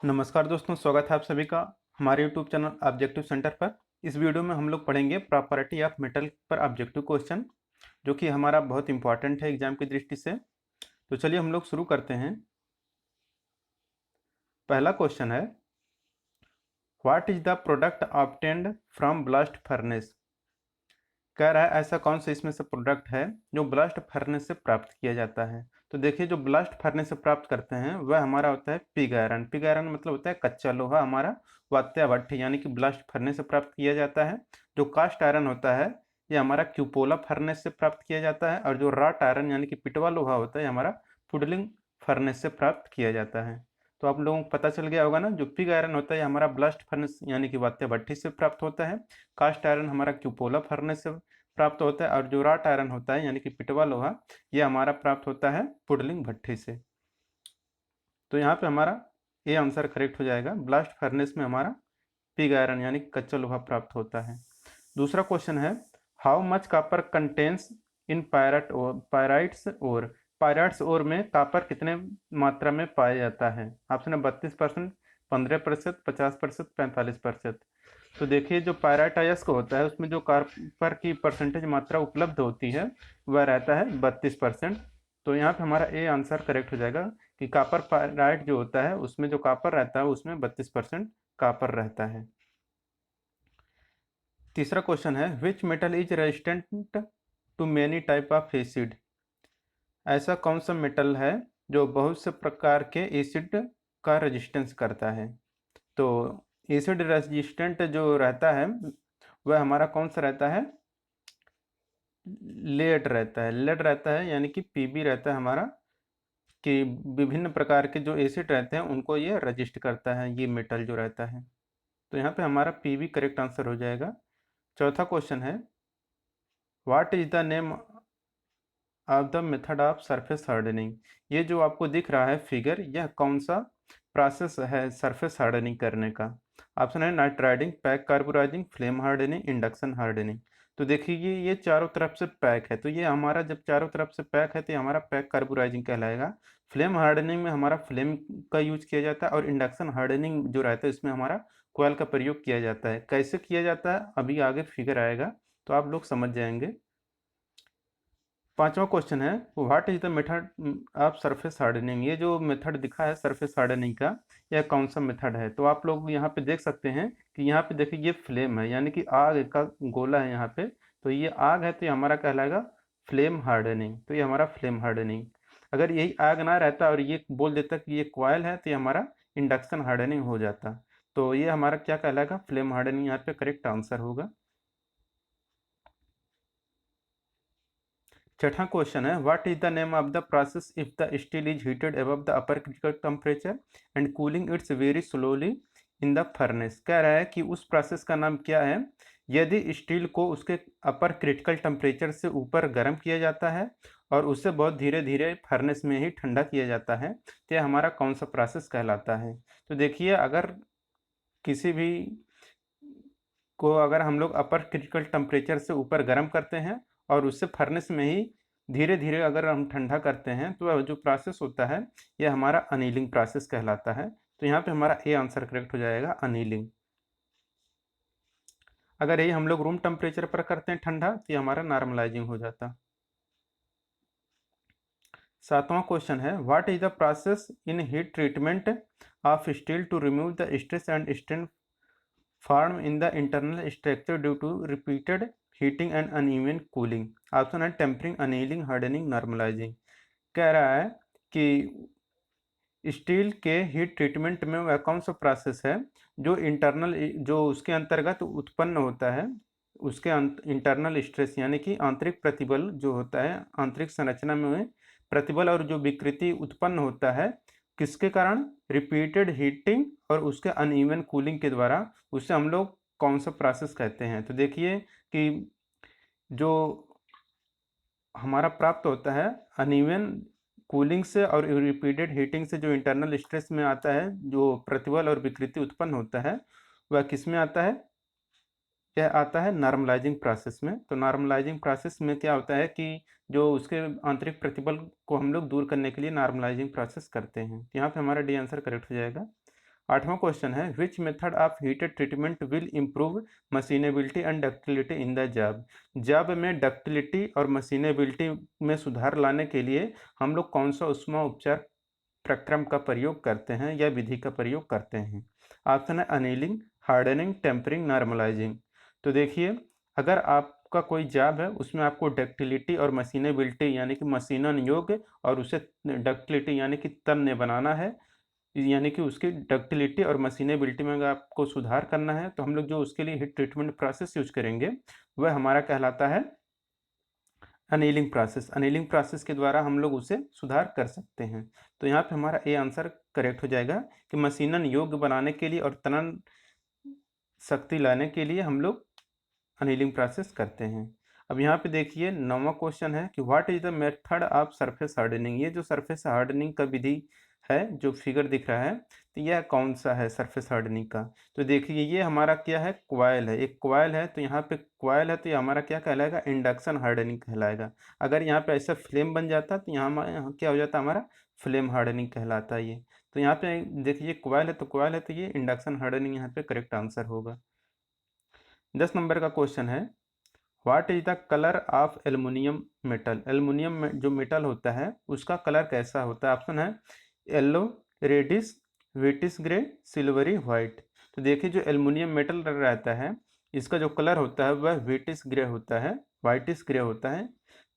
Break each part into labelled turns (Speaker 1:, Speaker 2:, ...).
Speaker 1: नमस्कार दोस्तों, स्वागत है आप सभी का हमारे YouTube चैनल ऑब्जेक्टिव सेंटर पर। इस वीडियो में हम लोग पढ़ेंगे प्रॉपर्टी ऑफ मेटल पर ऑब्जेक्टिव क्वेश्चन, जो कि हमारा बहुत इंपॉर्टेंट है एग्जाम की दृष्टि से। तो चलिए हम लोग शुरू करते हैं। पहला क्वेश्चन है, what is the product obtained from blast furnace. कह रहा है ऐसा कौन सा इसमें से प्रोडक्ट है जो ब्लास्ट फर्नेस से प्राप्त किया जाता है। तो देखिए, जो ब्लास्ट फर्नेस से प्राप्त करते हैं वह हमारा होता है पिग आयरन। पिग आयरन मतलब होता है कच्चा लोहा हमारा वात्या भट्ठी यानी कि ब्लास्ट फर्नेस से प्राप्त किया जाता है। जो कास्ट आयरन होता है ये हमारा क्यूपोला फर्नेस से प्राप्त किया जाता है, और जो राट आयरन यानी कि पिटवा लोहा होता है हमारा पुडलिंग फर्नेस से प्राप्त किया जाता है। तो आप लोगों को पता चल गया होगा ना, जो पिग आयरन होता है हमारा ब्लास्ट फर्नेस यानी कि वात्या भट्ठी से प्राप्त होता है। कास्ट आयरन हमारा क्यूपोला फर्नेस से प्राप्त होता है, और जो राट आयरन होता है यानी कि पिटवा लोहा ये हमारा प्राप्त होता है पुडलिंग भट्ठी से। तो यहाँ पे हमारा ये आंसर करेक्ट हो जाएगा। ब्लास्ट फर्नेस में हमारा पिग आयरन यानी कच्चा लोहा प्राप्त होता है। दूसरा क्वेश्चन है, how much copper contains in pyrites और पायराइट्स ओर में कॉपर कितने मात्रा में पाया जाता है। ऑप्शन है 32%, 15%, 50%, 45%। तो देखिए, जो पायराइट अयस्क होता है उसमें जो कॉपर की परसेंटेज मात्रा उपलब्ध होती है वह रहता है 32%। तो यहाँ पे हमारा ए आंसर करेक्ट हो जाएगा कि कॉपर पायराइट जो होता है उसमें जो कॉपर रहता है उसमें 32% कॉपर रहता है। तीसरा क्वेश्चन है, which metal is resistant to many type of acid. ऐसा कौन सा मेटल है जो बहुत से प्रकार के एसिड का रेजिस्टेंस करता है। तो एसिड रेजिस्टेंट जो रहता है वह हमारा कौन सा रहता है, लेड रहता है। लेड रहता है यानी कि पीबी रहता है हमारा, कि विभिन्न प्रकार के जो एसिड रहते हैं उनको ये रजिस्ट करता है, ये मेटल जो रहता है। तो यहाँ पे हमारा पीबी करेक्ट आंसर हो जाएगा। चौथा क्वेश्चन है, what is the name of the method of surface hardening. ये जो आपको दिख रहा है फिगर, यह कौन सा प्रोसेस है सरफेस हार्डनिंग करने का। ऑप्शन है nitriding, pack carburising, flame hardening, induction hardening. तो देखिए ये चारों तरफ से पैक है, तो ये हमारा जब चारों तरफ से पैक है तो ये हमारा पैक कार्बोराइजिंग कहलाएगा। फ्लेम हार्डनिंग में हमारा फ्लेम का यूज किया जाता है, और इंडक्शन हार्डनिंग जो रहता है इसमें हमारा कोयल का प्रयोग किया जाता है। कैसे किया जाता है अभी आगे फिगर आएगा तो आप लोग समझ जाएंगे। पांचवा क्वेश्चन है, what is the method of surface hardening. ये जो मेथड दिखा है सरफेस हार्डनिंग का, यह कौन सा मेथड है। तो आप लोग यहाँ पे देख सकते हैं कि यहाँ पे देखिए ये फ्लेम है यानी कि आग का गोला है यहाँ पे। तो ये आग है तो ये हमारा कहलाएगा फ्लेम हार्डनिंग। तो ये हमारा फ्लेम हार्डनिंग। अगर यही आग ना रहता और ये बोल देता कि ये कॉइल है तो ये हमारा इंडक्शन हार्डनिंग हो जाता। तो ये हमारा क्या कहलाएगा, फ्लेम हार्डनिंग यहाँ पे करेक्ट आंसर होगा। छठा क्वेश्चन है, what is the name of the process if the steel is heated above the upper critical temperature and cooling it's very slowly in the furnace. कह रहा है कि उस प्रोसेस का नाम क्या है यदि स्टील को उसके अपर क्रिटिकल टेम्परेचर से ऊपर गर्म किया जाता है और उससे बहुत धीरे धीरे फर्नेस में ही ठंडा किया जाता है, तो यह हमारा कौन सा प्रोसेस कहलाता है। तो देखिए, अगर किसी भी को अगर हम लोग अपर क्रिटिकल टेम्परेचर से ऊपर गर्म करते हैं और उससे फर्नेस में ही धीरे धीरे अगर हम ठंडा करते हैं तो वह जो प्रोसेस होता है यह हमारा अनीलिंग प्रोसेस कहलाता है। तो यहाँ पे हमारा ए आंसर करेक्ट हो जाएगा, अनीलिंग। अगर यही हम लोग रूम टेम्परेचर पर करते हैं ठंडा तो ये हमारा नॉर्मलाइजिंग हो जाता। सातवां क्वेश्चन है, what is the process in heat treatment of steel to remove the stress and strain form in the internal structure due to repeated heating and uneven cooling. Option है टेम्परिंग, अनीलिंग, हार्डनिंग, नॉर्मलाइजिंग। कह रहा है कि steel के heat treatment में वह कौन सा प्रोसेस है जो इंटरनल जो उसके अंतर्गत उत्पन्न होता है, उसके इंटरनल स्ट्रेस यानी कि आंतरिक प्रतिबल जो होता है, आंतरिक संरचना में प्रतिबल और जो विकृति उत्पन्न होता है किसके कारण, रिपीटेड हीटिंग और उसके अनइवन कूलिंग के द्वारा, उससे हम लोग कौन सा प्रोसेस कहते हैं। तो देखिए कि जो हमारा प्राप्त होता है अनइवन कूलिंग से और रिपीटेड हीटिंग से जो इंटरनल स्ट्रेस में आता है, जो प्रतिबल और विकृति उत्पन्न होता है, वह किस में आता है, यह आता है नॉर्मलाइजिंग प्रोसेस में। तो नॉर्मलाइजिंग प्रोसेस में क्या होता है कि जो उसके आंतरिक प्रतिबल को हम लोग दूर करने के लिए नॉर्मलाइजिंग प्रोसेस करते हैं। यहाँ पे हमारा डी आंसर करेक्ट हो जाएगा। 8वां क्वेश्चन है which method of heat treatment will improve machinability and ductility in the job. Job में डक्टिलिटी और मशीनेबिलिटी में सुधार लाने के लिए हम लोग कौन सा ऊष्मा उपचार प्रक्रम का प्रयोग करते हैं या विधि का प्रयोग करते हैं। ऑप्शन है अनिलिंग, हार्डनिंग, टेम्परिंग, नॉर्मलाइजिंग। तो देखिए, अगर आपका कोई जॉब है उसमें आपको डक्टिलिटी और मशीनेबिलिटी यानी कि मशीनन योग्य और उसे डक्टिलिटी यानी कि तन्य बनाना है, यानी कि उसकी डक्टिलिटी और मशीनेबिलिटी में अगर आपको सुधार करना है तो हम लोग जो उसके लिए हीट ट्रीटमेंट प्रोसेस यूज करेंगे वह हमारा कहलाता है अनिलिंग प्रोसेस। अनिलिंग प्रोसेस के द्वारा हम लोग उसे सुधार कर सकते हैं। तो यहाँ पे हमारा ए आंसर करेक्ट हो जाएगा कि मशीनन योग्य बनाने के लिए और तनन शक्ति लाने के लिए हम लोग अनिलिंग प्रोसेस करते हैं। अब यहाँ पे देखिए 9वां क्वेश्चन है कि what is the method of surface hardening. ये जो सरफेस हार्डनिंग का विधि है जो फिगर दिख रहा है तो यह कौन सा है सरफेस हार्डनिंग का। तो देखिए ये हमारा क्या है, क्वाइल है। एक क्वाइल है तो यहाँ पे क्वाइल है तो ये हमारा क्या कहलाएगा, इंडक्शन हार्डनिंग कहलाएगा। अगर यहाँ पे ऐसा फ्लेम बन जाता तो यहाँ क्या हो जाता, हमारा फ्लेम हार्डनिंग कहलाता है ये। तो यहाँ पे देखिए क्वाइल है तो क्वाइल है तो ये इंडक्शन हार्डनिंग यहाँ पे करेक्ट आंसर होगा। 10 नंबर का क्वेश्चन है what is the colour of aluminium metal. Aluminium में जो मेटल होता है उसका कलर कैसा होता है। ऑप्शन है yellow, reddish, whitish grey, silvery white. तो देखिए जो एल्युमिनियम मेटल रहता है इसका जो कलर होता है वह व्हिटिश ग्रे होता है, व्हाइटिश ग्रे होता है।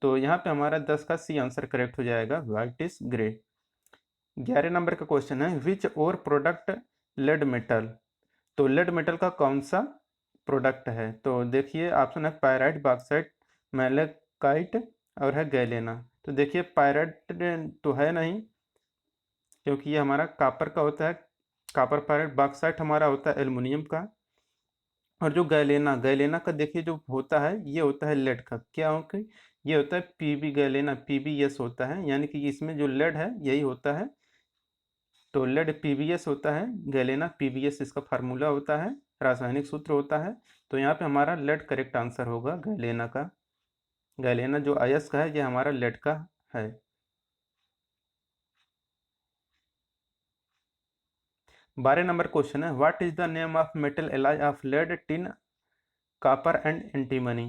Speaker 1: तो यहाँ पे हमारा 10 का सी आंसर करेक्ट हो जाएगा, व्हाइटिश ग्रे। 11 नंबर का क्वेश्चन है विच और प्रोडक्ट लेड मेटल। तो लेड मेटल का कौन सा प्रोडक्ट है। तो देखिए ऑप्शन है पायराइट, बॉक्साइट, मैलेकाइट और है गैलेना। तो देखिए पायराइट तो है नहीं क्योंकि ये हमारा कापर का होता है, कापर पायराइट। बॉक्साइट हमारा होता है एल्युमिनियम का। और जो गैलेना, गैलेना का देखिए जो होता है ये होता है लेड का। क्या हो कि ये होता है पीबी, गैलेना पीबीएस होता है, यानी कि इसमें जो लेड है यही होता है। तो लेड पीबीएस होता है, गैलेना पीबीएस इसका फार्मूला होता है, रासायनिक सूत्र होता है। तो यहाँ पे हमारा लेड करेक्ट आंसर होगा गैलेना का। गैलेना जो अयस्क है ये हमारा लेड का है। 12 नंबर क्वेश्चन है what is the name of metal alloy of lead, tin, copper and antimony.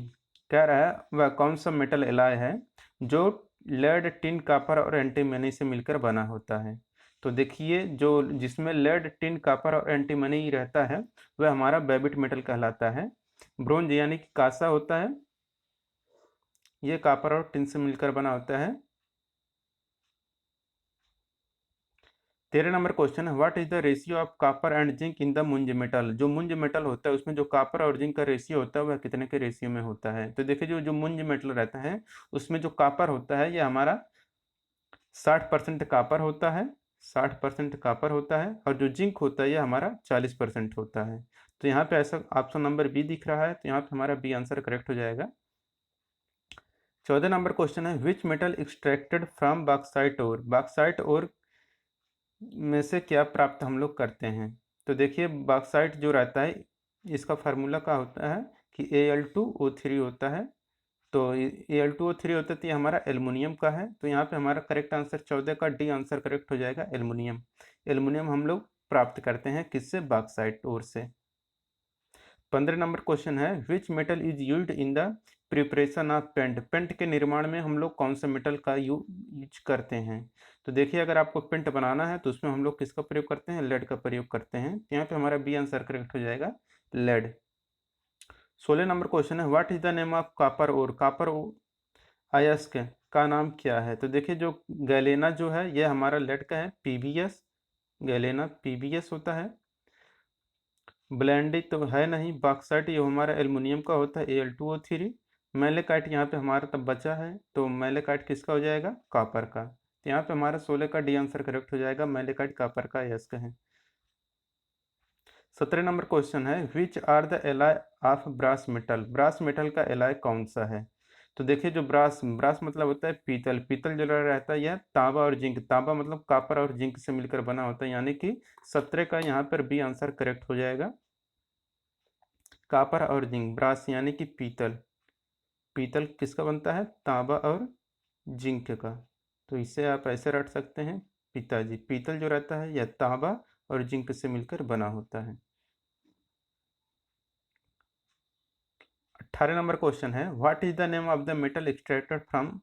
Speaker 1: कह रहा है वह कौन सा मेटल एलॉय है जो लेड, टिन, कॉपर और एंटीमनी से मिलकर बना होता है। तो देखिए जो जिसमें लेड, टिन, कॉपर और एंटीमनी रहता है वह हमारा बेबिट मेटल कहलाता है। ब्रोंज यानी कि कांसा होता है, ये कॉपर और टिन से मिलकर बना होता है। 13 नंबर क्वेश्चन है what is the ratio of copper and zinc in the मुंज मेटल। जो मुंज मेटल होता है उसमें जो कॉपर और जिंक का रेशियो होता है वह कितने के रेशियो में होता है। तो देखिए जो जो मुंज मेटल रहता है उसमें जो कॉपर होता है ये हमारा 60% कॉपर होता है, 60% कॉपर होता है। और जो जिंक होता है ये हमारा 40% होता है। तो यहाँ पे ऐसा ऑप्शन नंबर बी दिख रहा है तो यहाँ पे हमारा बी आंसर करेक्ट हो जाएगा। 14 नंबर क्वेश्चन है which metal extracted from bauxite ore. Bauxite ore में से क्या प्राप्त हम लोग करते हैं। तो देखिए बॉक्साइट जो रहता है इसका फार्मूला क्या होता है कि Al2O3 होता है। तो Al2O3 होता है तो ये हमारा एल्युमिनियम का है। तो यहाँ पे हमारा करेक्ट आंसर 14 का डी आंसर करेक्ट हो जाएगा, एल्युमिनियम। एल्युमिनियम हम लोग प्राप्त करते हैं किससे, बॉक्साइट ओर से। 15 नंबर क्वेश्चन है which metal is used in the preparation of paint. Paint के निर्माण में हम लोग कौन सा मेटल का यूज करते हैं। तो देखिए अगर आपको पेंट बनाना है तो उसमें हम लोग किसका प्रयोग करते हैं, लेड का प्रयोग करते हैं। तो यहाँ पे हमारा बी आंसर करेक्ट हो जाएगा, लेड। 16 नंबर क्वेश्चन है what is the name of copper और। कॉपर अयस्क का नाम क्या है। तो देखिए जो गैलेना जो है ये हमारा लेड का है, पीबीएस, गैलेना पीबीएस होता है। ब्लेंडिट तो है नहीं, बॉक्साइट ये हमारा एल्युमिनियम का होता है, Al2O3। मैलेकाइट यहाँ पे हमारा तब बचा है तो मैलेकाइट किसका हो जाएगा, कॉपर का। तो यहाँ पे हमारा 16 का डी आंसर करेक्ट हो जाएगा, मैलेकाइट कॉपर का अयस्क है। 17 नंबर क्वेश्चन है which are the alloy of brass metal. Brass metal का एलॉय कौन सा है। तो देखिए जो ब्रास, ब्रास मतलब होता है पीतल, पीतल जो रहता है यह तांबा और जिंक, तांबा मतलब कॉपर और जिंक से मिलकर बना होता है, यानी कि 17 का यहाँ पर बी आंसर करेक्ट हो जाएगा, कॉपर और जिंक। ब्रास यानी कि पीतल, पीतल किसका बनता है, तांबा और जिंक का। तो इसे आप ऐसे रट सकते हैं पिताजी, पीतल जो रहता है यह तांबा और जिंक से मिलकर बना होता है। 18 नंबर क्वेश्चन है, what is the name of the metal extracted from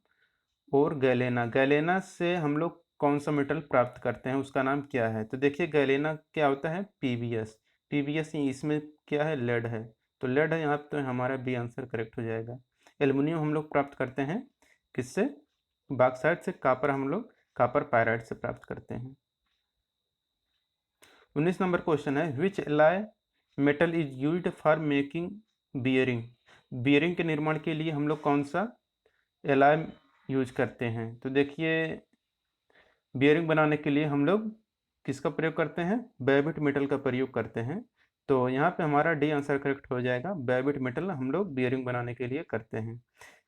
Speaker 1: और गैलेना। गैलेना से हम लोग कौन सा मेटल प्राप्त करते हैं, उसका नाम क्या है। तो देखिए गैलेना क्या होता है, पीवीएस। पीवीएस इसमें क्या है, लेड है, तो लेड है यहाँ पे, तो हमारा बी आंसर करेक्ट हो जाएगा। एल्युमिनियम हम लोग प्राप्त करते हैं किससे, बॉक्साइट से। कापर हम लोग कापर पायराइट से प्राप्त करते हैं। 19 नंबर क्वेश्चन है, which alloy metal is used for making bearing. Bearing के निर्माण के लिए हम लोग कौन सा एलॉय यूज करते हैं। तो देखिए बियरिंग बनाने के लिए हम लोग किसका प्रयोग करते हैं, बेबिट मेटल का प्रयोग करते हैं। तो यहाँ पे हमारा डी आंसर करेक्ट हो जाएगा, बेबिट मेटल हम लोग बियरिंग बनाने के लिए करते हैं।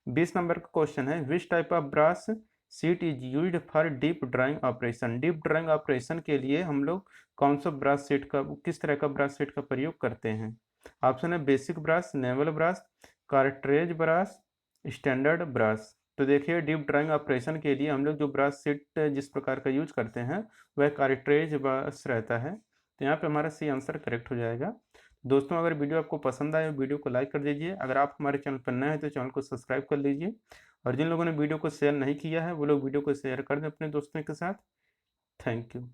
Speaker 1: 20 नंबर का क्वेश्चन है, which type of brass sheet is used for deep drawing operation. Deep drawing operation के लिए हम लोग कौन सा ब्रास सीट का, किस तरह का ब्रास सीट का प्रयोग करते हैं। ऑप्शन है basic brass, naval brass, cartridge brass, standard brass. तो देखिए डीप ड्राइंग ऑपरेशन के लिए हम लोग जो ब्रास सीट जिस प्रकार का यूज करते हैं वह कार्ट्रेज ब्रास रहता है। तो यहाँ पे हमारा सी आंसर करेक्ट हो जाएगा। दोस्तों अगर वीडियो आपको पसंद आए वीडियो को लाइक कर दीजिए, अगर आप हमारे चैनल पर नए हैं तो चैनल को सब्सक्राइब कर लीजिए, और जिन लोगों ने वीडियो को शेयर नहीं किया है वो लोग वीडियो को शेयर कर दें अपने दोस्तों के साथ। Thank you.